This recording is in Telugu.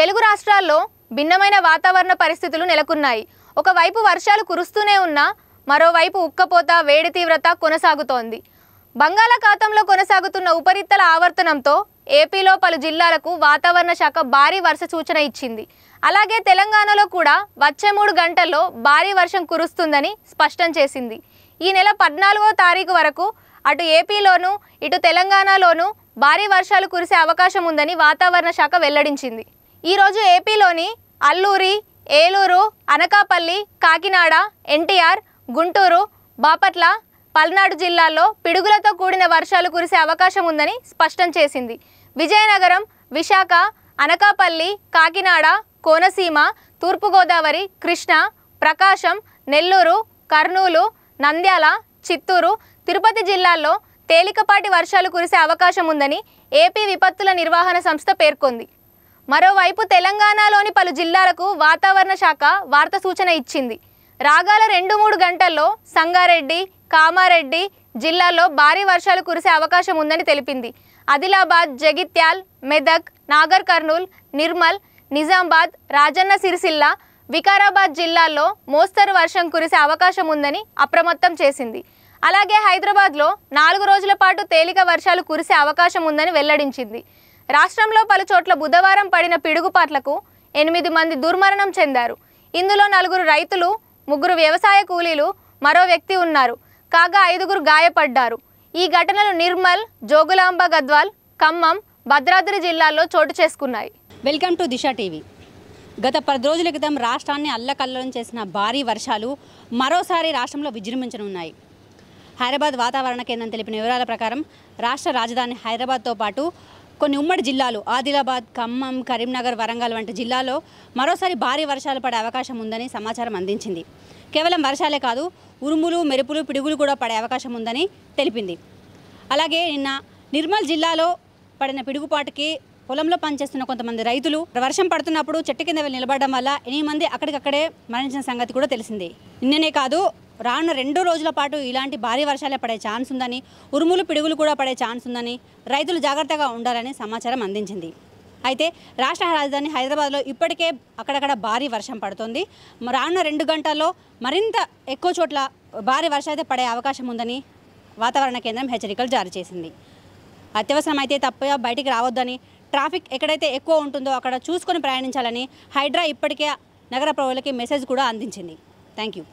తెలుగు రాష్ట్రాల్లో భిన్నమైన వాతావరణ పరిస్థితులు నెలకొన్నాయి. ఒకవైపు వర్షాలు కురుస్తూనే ఉన్నా మరోవైపు ఉక్కపోత వేడి తీవ్రత కొనసాగుతోంది. బంగాళాఖాతంలో కొనసాగుతున్న ఉపరితల ఆవర్తనంతో ఏపీలో పలు జిల్లాలకు వాతావరణ శాఖ భారీ వర్ష సూచన ఇచ్చింది. అలాగే తెలంగాణలో కూడా వచ్చే 3 గంటల్లో భారీ వర్షం కురుస్తుందని స్పష్టం చేసింది. ఈ నెల 14వ తారీఖు వరకు అటు ఏపీలోనూ ఇటు తెలంగాణలోనూ భారీ వర్షాలు కురిసే అవకాశం ఉందని వాతావరణ శాఖ వెల్లడించింది. ఈరోజు ఏపీలోని అల్లూరి, ఏలూరు, అనకాపల్లి, కాకినాడ, ఎన్టీఆర్, గుంటూరు, బాపట్ల, పల్నాడు జిల్లాల్లో పిడుగులతో కూడిన వర్షాలు కురిసే అవకాశం ఉందని స్పష్టం చేసింది. విజయనగరం, విశాఖ, అనకాపల్లి, కాకినాడ, కోనసీమ, తూర్పుగోదావరి, కృష్ణా, ప్రకాశం, నెల్లూరు, కర్నూలు, నంద్యాల, చిత్తూరు, తిరుపతి జిల్లాల్లో తేలికపాటి వర్షాలు కురిసే అవకాశం ఉందని ఏపీ విపత్తుల నిర్వహణ సంస్థ పేర్కొంది. మరోవైపు తెలంగాణలోని పలు జిల్లాలకు వాతావరణ శాఖ వార్త సూచన ఇచ్చింది. రాగల 2-3 గంటల్లో సంగారెడ్డి, కామారెడ్డి జిల్లాల్లో భారీ వర్షాలు కురిసే అవకాశం ఉందని తెలిపింది. ఆదిలాబాద్, జగిత్యాల్, మెదక్, నాగర్ కర్నూల్, నిర్మల్, నిజామాబాద్, రాజన్న సిరిసిల్ల, వికారాబాద్ జిల్లాల్లో మోస్తరు వర్షం కురిసే అవకాశం ఉందని అప్రమత్తం చేసింది. అలాగే హైదరాబాద్లో 4 రోజుల పాటు తేలిక వర్షాలు కురిసే అవకాశం ఉందని వెల్లడించింది. రాష్ట్రంలో పలు చోట్ల బుధవారం పడిన పిడుగుపాట్లకు 8 మంది దుర్మరణం చెందారు. ఇందులో 4 రైతులు, 3 వ్యవసాయ కూలీలు, మరో వ్యక్తి ఉన్నారు. కాగా 5 గాయపడ్డారు. ఈ ఘటనలు నిర్మల్, జోగులాంబ గద్వాల్, ఖమ్మం, భద్రాద్రి జిల్లాల్లో చోటు చేసుకున్నాయి. Welcome to Disha TV. గత 10 రోజుల క్రితం రాష్ట్రాన్ని అల్లకల్లోలం చేసిన భారీ వర్షాలు మరోసారి రాష్ట్రంలో విజృంభించనున్నాయి. హైదరాబాద్ వాతావరణ కేంద్రం తెలిపిన వివరాల ప్రకారం రాష్ట్ర రాజధాని హైదరాబాద్తో పాటు కొన్ని ఉమ్మడి జిల్లాలు ఆదిలాబాద్, ఖమ్మం, కరీంనగర్, వరంగల్ వంటి జిల్లాల్లో మరోసారి భారీ వర్షాలు పడే అవకాశం ఉందని సమాచారం అందించింది. కేవలం వర్షాలే కాదు, ఉరుములు, మెరుపులు, పిడుగులు కూడా పడే అవకాశం ఉందని తెలిపింది. అలాగే నిన్న నిర్మల్ జిల్లాలో పడిన పిడుగుపాటుకి పొలంలో పనిచేస్తున్న కొంతమంది రైతులు వర్షం పడుతున్నప్పుడు చెట్టు కింద వెళ్ళి నిలబడడం వల్ల 8 మంది అక్కడికక్కడే మరణించిన సంగతి కూడా తెలిసింది. నిన్ననే కాదు, రానున్న 2 రోజుల పాటు ఇలాంటి భారీ వర్షాలే పడే ఛాన్స్ ఉందని, ఉరుములు, పిడుగులు కూడా పడే ఛాన్స్ ఉందని రైతులు జాగ్రత్తగా ఉండాలని సమాచారం అందించింది. అయితే రాష్ట్ర రాజధాని హైదరాబాద్లో ఇప్పటికే అక్కడక్కడ భారీ వర్షం పడుతుంది. రానున్న 2 గంటల్లో మరింత ఎక్కువ చోట్ల భారీ వర్షం అయితే పడే అవకాశం ఉందని వాతావరణ కేంద్రం హెచ్చరికలు జారీ చేసింది. అత్యవసరం అయితే తప్ప బయటికి రావద్దని, ట్రాఫిక్ ఎక్కడైతే ఎక్కువ ఉంటుందో అక్కడ చూసుకొని ప్రయాణించాలని హైడ్రా ఇప్పటికే నగర ప్రజలకి మెసేజ్ కూడా అందించింది. Thank you.